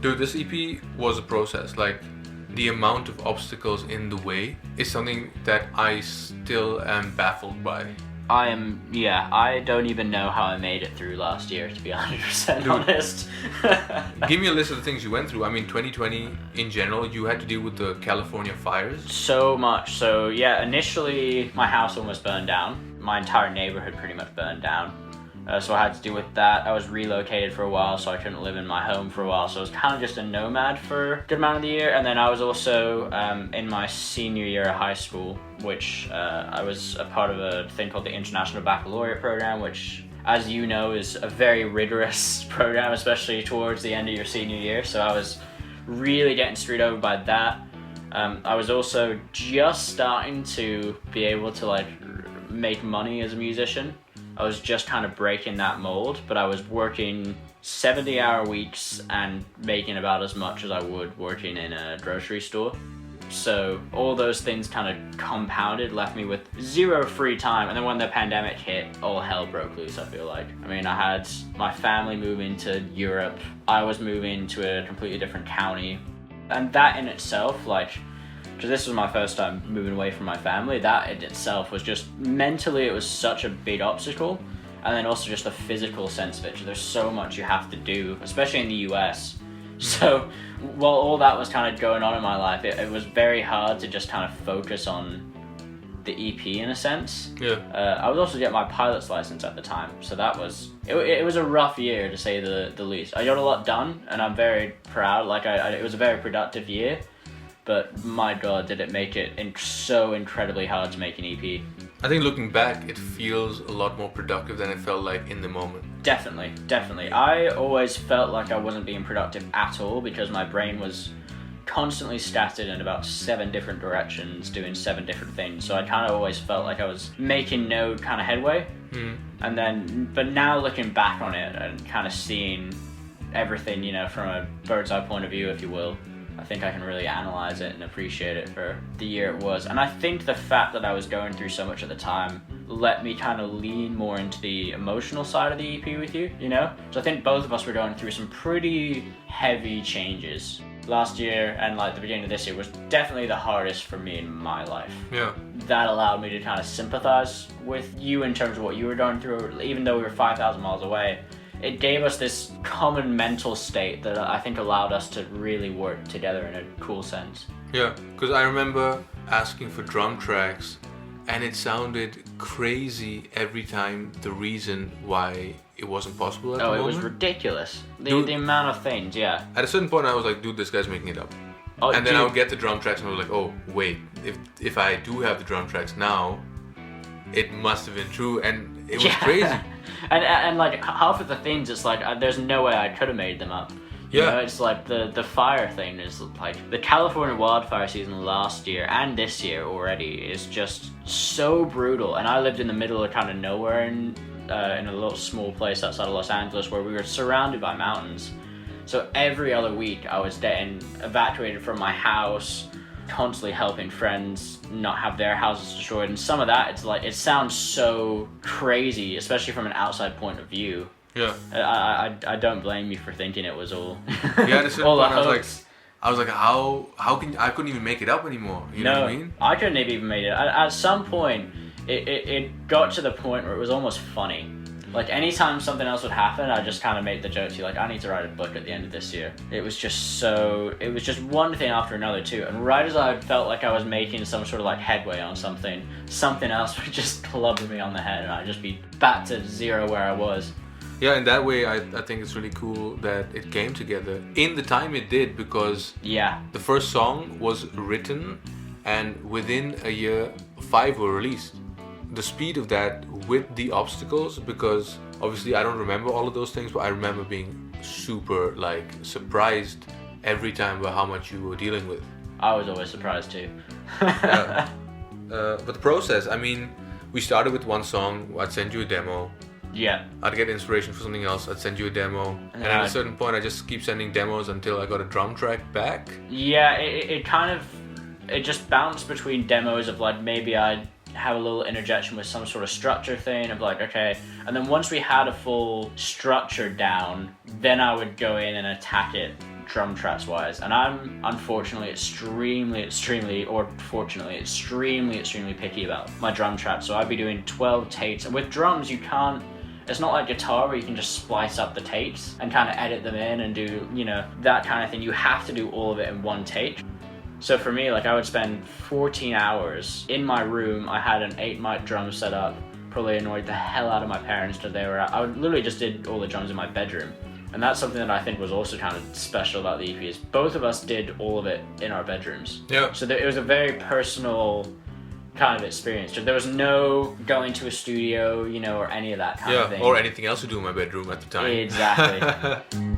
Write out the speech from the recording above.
Dude, this EP was a process. Like, the amount of obstacles in the way is something that I still am baffled by. I don't even know how I made it through last year, to be 100% Dude, honest. Give me a list of the things you went through. I mean, 2020 in general, you had to deal with the California fires. So much. So yeah, initially my house almost burned down. My entire neighborhood pretty much burned down. So I had to deal with that. I was relocated for a while, so I couldn't live in my home for a while. So I was kind of just a nomad for a good amount of the year. And then I was also in my senior year of high school, which I was a part of a thing called the International Baccalaureate Program, which, as you know, is a very rigorous program, especially towards the end of your senior year. So I was really getting screwed over by that. I was also just starting to be able to like make money as a musician. I was just kind of breaking that mold, but I was working 70-hour weeks and making about as much as I would working in a grocery store. So all those things kind of compounded, left me with zero free time. And then when the pandemic hit, all hell broke loose, I feel like. I mean, I had my family moving to Europe. I was moving to a completely different county. And that in itself, like, because this was my first time moving away from my family, that in itself was just, mentally it was such a big obstacle. And then also just the physical sense of it. There's so much you have to do, especially in the US. So while all that was kind of going on in my life, it was very hard to just kind of focus on the EP in a sense. Yeah. I was also getting my pilot's license at the time. So that was, it was a rough year to say the least. I got a lot done and I'm very proud. Like it was a very productive year. But my God, did it make it so incredibly hard to make an EP. I think looking back, it feels a lot more productive than it felt like in the moment. Definitely. I always felt like I wasn't being productive at all because my brain was constantly scattered in about 7 different directions, doing 7 different things. So I kind of always felt like I was making no kind of headway. And then, but now looking back on it and kind of seeing everything, you know, from a bird's eye point of view, if you will, I think I can really analyze it and appreciate it for the year it was. And I think the fact that I was going through so much at the time let me kind of lean more into the emotional side of the EP with you, you know? So I think both of us were going through some pretty heavy changes. Last year and like the beginning of this year was definitely the hardest for me in my life. Yeah. That allowed me to kind of sympathize with you in terms of what you were going through, even though we were 5,000 miles away. It gave us this common mental state that I think allowed us to really work together in a cool sense. Yeah, because I remember asking for drum tracks and it sounded crazy every time the reason why it wasn't possible at the moment. Oh, it was ridiculous. The amount of things, yeah. At a certain point I was like, dude, this guy's making it up. Oh, and then I would get the drum tracks and I was like, oh, wait, if I do have the drum tracks now, it must have been true, and it was crazy. And like half of the things, it's like there's no way I could have made them up. You know, it's like the fire thing is like the California wildfire season last year and this year already is just so brutal. And I lived in the middle of kind of nowhere in a little small place outside of Los Angeles where we were surrounded by mountains. So every other week I was getting evacuated from my house, constantly helping friends not have their houses destroyed, and some of that, it's like, it sounds so crazy, especially from an outside point of view. Yeah. I don't blame you for thinking it was all. Yeah, at a certain point I was like, how can I couldn't even make it up anymore. You know what I mean? I couldn't have even made it. At some point, it got to the point where it was almost funny. Like anytime something else would happen, I just kind of made the jokes. Like, I need to write a book at the end of this year. It was just one thing after another too. And right as I felt like I was making some sort of like headway on something else would just club me on the head and I'd just be back to zero where I was. Yeah, in that way, I think it's really cool that it came together in the time it did, because the first song was written and within a year 5 were released. The speed of that with the obstacles, because obviously I don't remember all of those things, but I remember being super like surprised every time by how much you were dealing with. I was always surprised too. But the process, I mean, we started with one song, I'd send you a demo. Yeah. I'd get inspiration for something else, I'd send you a demo. And at a certain point I just keep sending demos until I got a drum track back. Yeah, it just bounced between demos of like, maybe I'd have a little interjection with some sort of structure thing of like, okay, and then once we had a full structure down, then I would go in and attack it drum tracks wise, and I'm unfortunately extremely picky about my drum tracks. So I'd be doing 12 takes, and with drums you can't, it's not like guitar where you can just splice up the takes and kind of edit them in and do, you know, that kind of thing. You have to do all of it in one take. So for me, like, I would spend 14 hours in my room. I had an 8 mic drum set up, probably annoyed the hell out of my parents because I would literally just did all the drums in my bedroom. And that's something that I think was also kind of special about the EP, is both of us did all of it in our bedrooms. Yeah. So it was a very personal kind of experience. So there was no going to a studio, you know, or any of that kind of thing. Yeah, or anything else to do in my bedroom at the time. Exactly.